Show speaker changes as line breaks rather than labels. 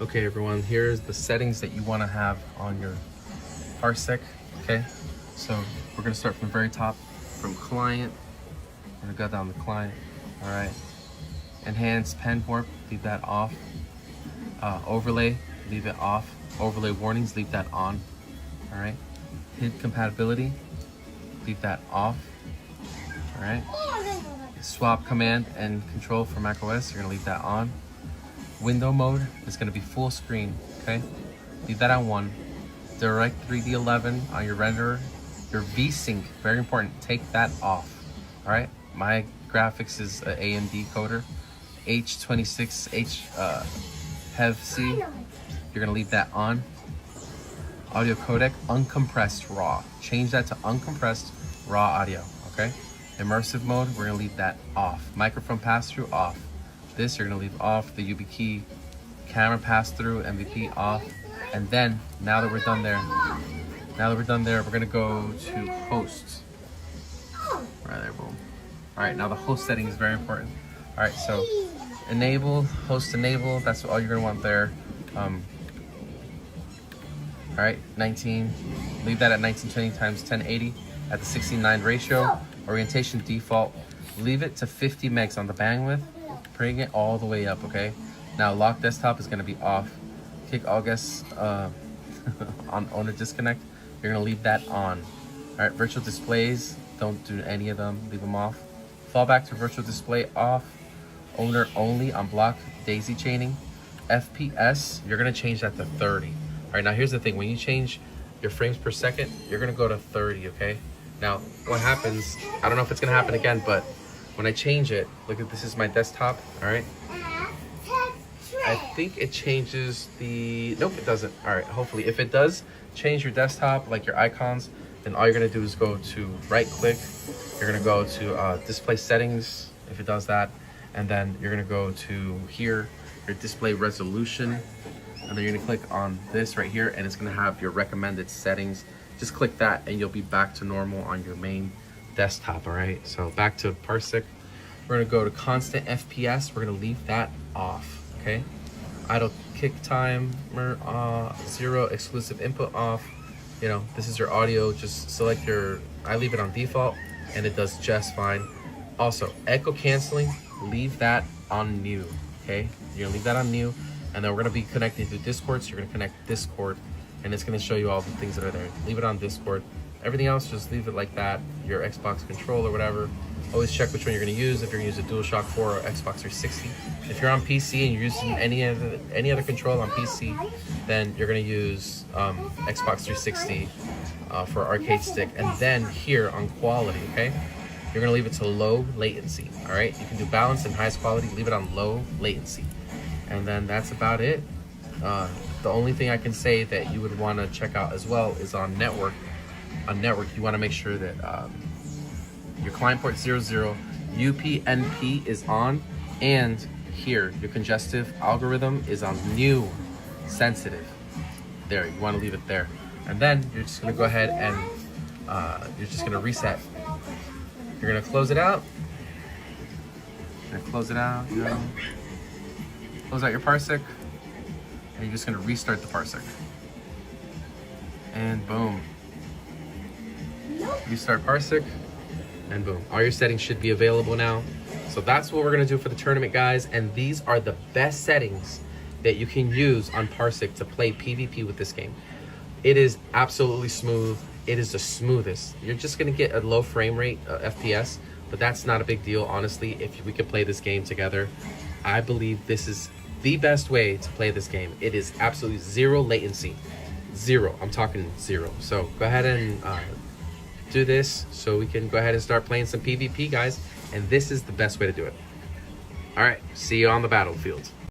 Okay everyone, here's the settings that you want to have on your Parsec. Okay, so we're gonna start from the very top, from client. We're gonna go down to client. All right, enhance pen warp, leave that off. Overlay, leave it off. Overlay warnings, leave that on. All right, hid compatibility, leave that off. All right, swap command and control for macOS, you're gonna leave that on. Window mode is going to be full screen, okay? Leave that on 1. Direct 3D 11 on your renderer. Your VSync, very important, take that off, all right? My graphics is an AMD coder, H26H HEV-C. You're going to leave that on. Audio codec, uncompressed raw. Change that to uncompressed raw audio, okay? Immersive mode, we're going to leave that off. Microphone pass-through, off. This you're gonna leave off. The UV camera pass through, MVP off. And then now that we're done there, we're gonna go to host. Right there, boom. All right, now the host setting is very important. All right, so enable, host enable, that's all you're gonna want there. All right, 19, leave that at 1920 times 1080 at the 16:9 ratio. Orientation default, leave it to 50 megs on the bandwidth. Bring it all the way up, okay? Now lock desktop is gonna be off. Kick all guests on owner disconnect. You're gonna leave that on. All right, virtual displays, don't do any of them, leave them off. Fallback to virtual display off. Owner only on block daisy chaining. FPS, you're gonna change that to 30. All right, now here's the thing, when you change your frames per second, you're gonna go to 30, okay? Now, what happens, I don't know if it's gonna happen again, but when I change it, look at this is my desktop, all right? I think it changes the, nope, it doesn't. All right, hopefully, if it does change your desktop, like your icons, then all you're gonna do is go to right click. You're gonna go to display settings, if it does that. And then you're gonna go to here, your display resolution. And then you're gonna click on this right here and it's gonna have your recommended settings. Just click that and you'll be back to normal on your main desktop. All right, so back to Parsec. We're gonna go to constant FPS. We're gonna leave that off, okay? Idle kick timer, 0 exclusive input off. You know, this is your audio, just select your, I leave it on default and it does just fine. Also, echo canceling, leave that on new, okay? You're gonna leave that on new, and then we're gonna be connecting to Discord, so you're gonna connect Discord, and it's gonna show you all the things that are there. Leave it on Discord. Everything else, just leave it like that. Your Xbox controller, whatever. Always check which one you're gonna use, if you're gonna use a DualShock 4 or Xbox 360. If you're on PC and you're using any other control on PC, then you're gonna use Xbox 360 for arcade stick. And then here on quality, okay? You're gonna leave it to low latency, all right? You can do balance and highest quality, leave it on low latency. And then that's about it. The only thing I can say that you would wanna check out as well is on network. On network, you wanna make sure that your client port 00, UPnP is on, and here, your congestive algorithm is on new sensitive. There, you wanna leave it there. And then you're just gonna go ahead and you're just gonna reset. You're gonna close it out. You're gonna close it out, you know. Close out your Parsec, and you're just gonna restart the Parsec. And boom. Restart Parsec, and boom. All your settings should be available now. So that's what we're gonna do for the tournament, guys. And these are the best settings that you can use on Parsec to play PvP with this game. It is absolutely smooth. It is the smoothest. You're just gonna get a low frame rate, FPS, but that's not a big deal, honestly. If we could play this game together, I believe this is the best way to play this game. It is absolutely 0 latency. 0, I'm talking 0. So go ahead and do this so we can go ahead and start playing some PvP, guys. And this is the best way to do it. All right, see you on the battlefield.